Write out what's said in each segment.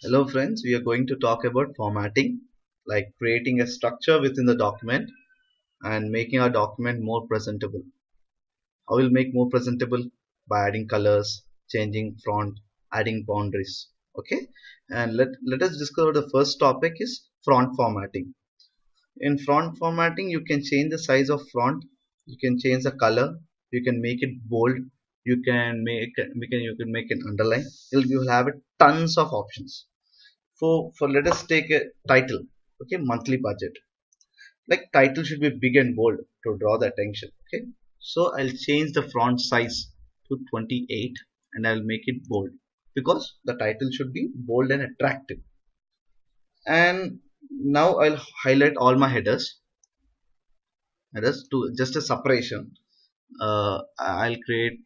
Hello friends, we are going to talk about formatting, like creating a structure within the document and making our document more presentable. How will make more presentable? By adding colors, changing font, adding boundaries. Okay, and let us discover the first topic is font formatting. In font formatting, you can change the size of font, you can change the color, you can make it bold, you can make an underline. You'll have tons of options. For let us take a title. Okay, monthly budget. Like title should be big and bold to draw the attention. Okay, so I'll change the font size to 28 and I'll make it bold because the title should be bold and attractive. And now I'll highlight all my headers to just a separation. I'll create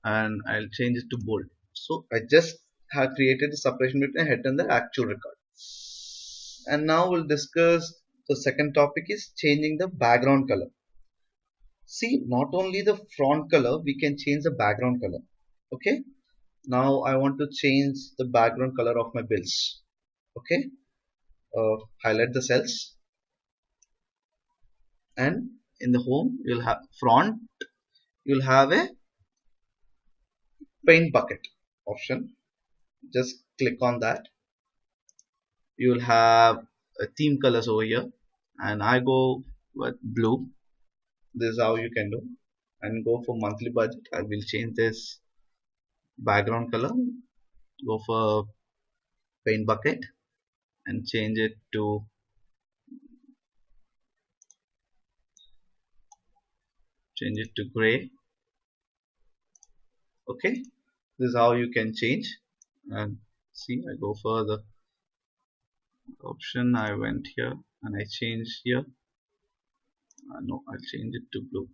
and I'll change it to bold. So I just have created the separation between head and the actual record. And now we'll discuss the second topic is changing the background color. See, not only the front color, we can change the background color. Okay. Now I want to change the background color of my bills. Okay. Highlight the cells and in the home you'll have front. You'll have a paint bucket option. Just click on that. You'll have theme colors over here, and I go with blue. This is how you can do. And go for monthly budget. I will change this background color. Go for paint bucket and change it to gray. Okay, this is how you can change. And see, I go for the option. I went here and I change here. No, I'll change it to blue.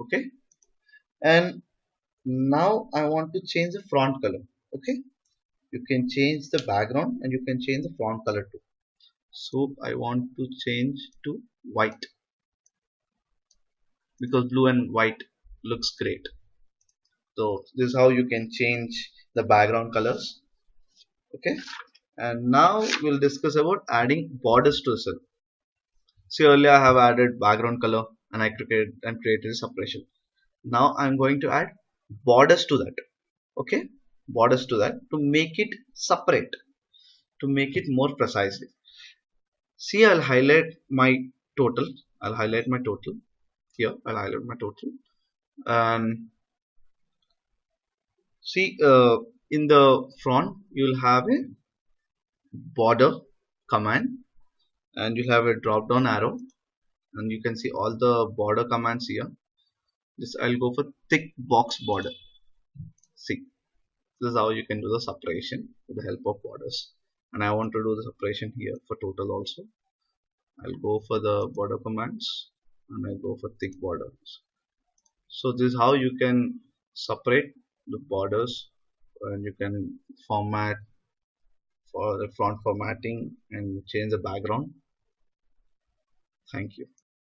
Okay, and now I want to change the font color. Okay, you can change the background and you can change the font color too. So I want to change to white because blue and white looks great. So this is how you can change the background colors. Okay, and now we'll discuss about adding borders to the cell. See, earlier I have added background color and I created a separation. Now I'm going to add borders to that. Okay, borders to that to make it separate, to make it more precisely. See, I'll highlight my total. I'll highlight my total here. I'll highlight my total and see, in the front you'll have a border command and you'll have a drop down arrow and you can see all the border commands here. This I'll go for thick box border. See, this is how you can do the separation with the help of borders. And I want to do the separation here for total also. I'll go for the border commands and I'll go for thick borders. So this is how you can separate the borders and you can format for the font formatting and change the background. Thank you.